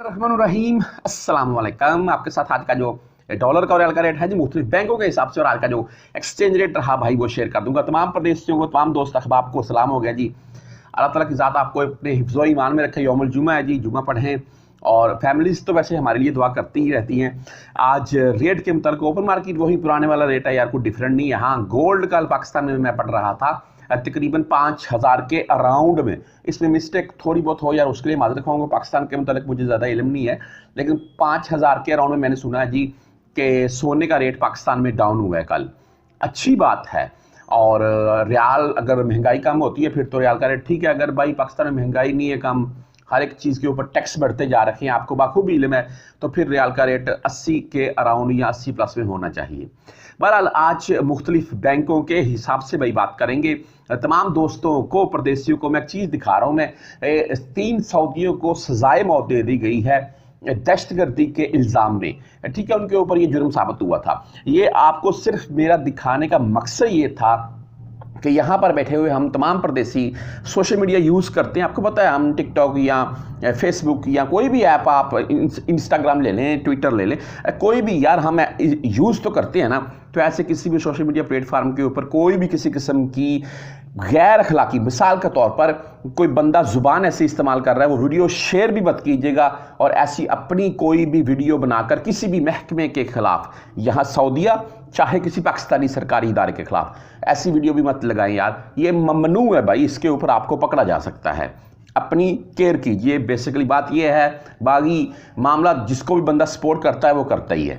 रहीम अस्सलाम वालेकुम। आपके साथ आज का जो डॉलर का और रियाल का रेट है जी मुख्तलिफ बैंकों के हिसाब से और आज का जो एक्सचेंज रेट रहा भाई वो शेयर कर दूंगा। तमाम प्रदेशियों को, तमाम दोस्त अहबाब को सलाम हो गया जी। अल्लाह ताला की ज़ात आपको अपने हिफ्ज़ो ईमान में रखे। यौमुल जुमा है जी, जुमा पढ़ें और फैमिलीज़ तो वैसे हमारे लिए दुआ करती ही रहती हैं। आज रेट के मुताबिक ओपन मार्केट वही पुराने वाला रेट है यार, कोई डिफरेंट नहीं है। हाँ, गोल्ड कल पाकिस्तान में मैं पढ़ रहा था तकरीबन 5000 के अराउंड में। इसमें मिस्टेक थोड़ी बहुत हो यार, उसके लिए माजरत खाऊंगा। पाकिस्तान के मुताबिक मुझे ज़्यादा इल्म नहीं है, लेकिन 5000 के अराउंड में मैंने सुना है जी कि सोने का रेट पाकिस्तान में डाउन हुआ है कल। अच्छी बात है। और रियाल अगर महंगाई कम होती है फिर तो रियाल का रेट ठीक है। अगर भाई पाकिस्तान में महंगाई नहीं है कम, हर एक चीज़ के ऊपर टैक्स बढ़ते जा रखे हैं, आपको बाखूबी इल्म है, तो फिर रियाल का रेट 80 के अराउंड या 80 प्लस में होना चाहिए। बहरहाल आज मुख्तलिफ बैंकों के हिसाब से भाई बात करेंगे। तमाम दोस्तों को, परदेशियों को मैं एक चीज़ दिखा रहा हूँ। मैं 3 सऊदियों को सजाए मौत दे दी गई है दहशतगर्दी के इल्ज़ाम में। ठीक है, उनके ऊपर ये जुर्म साबित हुआ था। ये आपको सिर्फ मेरा दिखाने का मकसद ये था कि यहाँ पर बैठे हुए हम तमाम परदेसी सोशल मीडिया यूज़ करते हैं। आपको पता है, हम टिकटॉक या फेसबुक या कोई भी ऐप, आप इंस्टाग्राम ले लें, ट्विटर ले लें, कोई भी यार हम यूज़ तो करते हैं ना। तो ऐसे किसी भी सोशल मीडिया प्लेटफार्म के ऊपर कोई भी किसी किस्म की गैर अखलाकी, मिसाल के तौर पर कोई बंदा ज़ुबान ऐसे इस्तेमाल कर रहा है, वो वीडियो शेयर भी मत कीजिएगा। और ऐसी अपनी कोई भी वीडियो बनाकर किसी भी महकमे के खिलाफ, यहाँ सऊदीया चाहे किसी पाकिस्तानी सरकारी इदारे के खिलाफ, ऐसी वीडियो भी मत लगाएं यार। ये ममनू है भाई, इसके ऊपर आपको पकड़ा जा सकता है। अपनी केयर कीजिए। बेसिकली बात ये है, बाकी मामला जिसको भी बंदा सपोर्ट करता है वो करता ही है।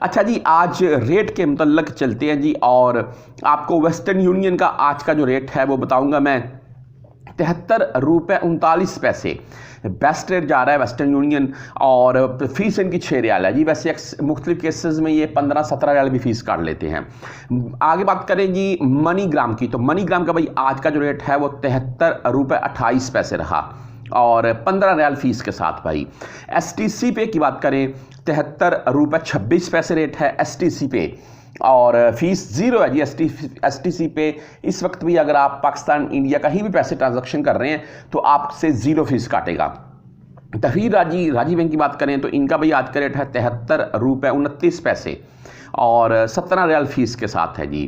अच्छा जी, आज रेट के मुतल्लक चलते हैं जी, और आपको वेस्टर्न यूनियन का आज का जो रेट है वो बताऊंगा मैं। 73 रुपये 39 पैसे बेस्ट रेट जा रहा है वेस्टर्न यूनियन, और फीस इनकी 6 रियाल है जी। वैसे मुख्तलिफ केसेस में ये 15-17 रियाल भी फीस काट लेते हैं। आगे बात करें जी मनी ग्राम की, तो मनी ग्राम का भाई आज का जो रेट है वो 73 रुपये 28 पैसे रहा, और 15 रियाल फीस के साथ। भाई STC पे की बात करें, 73 रुपये 26 पैसे रेट है STC पे, और फीस 0 है जी STC पे। इस वक्त भी अगर आप पाकिस्तान, इंडिया कहीं भी पैसे ट्रांजैक्शन कर रहे हैं तो आपसे 0 फीस काटेगा। तफीर राजी बैंक की बात करें तो इनका भाई आज का रेट है 73 रुपये 29 पैसे, और 17 रियाल फीस के साथ है जी।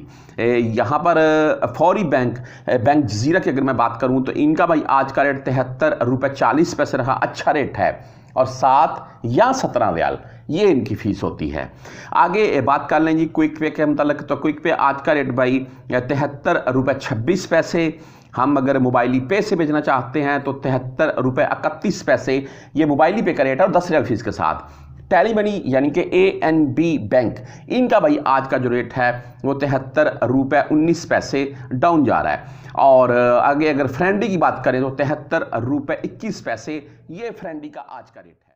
यहाँ पर फौरी बैंक जजीरा की अगर मैं बात करूँ तो इनका भाई आज का रेट 73 रुपये 40 पैसे रहा। अच्छा रेट है, और 7 या 17 रियाल ये इनकी फ़ीस होती है। आगे बात कर लें जी क्विक पे के मतलब, तो क्विक पे आज का रेट भाई 73 रुपये 26 पैसे। हम अगर मोबाइली पे से भेजना चाहते हैं तो 73 रुपये 31 पैसे ये मोबाइली पे का रेट है, और 10 रियाल फीस के साथ। टेली मनी यानी कि ANB बैंक, इनका भाई आज का जो रेट है वो 73 रुपये 19 पैसे डाउन जा रहा है। और आगे अगर फ्रेंडी की बात करें तो 73 रुपये 21 पैसे ये फ्रेंडी का आज का रेट है।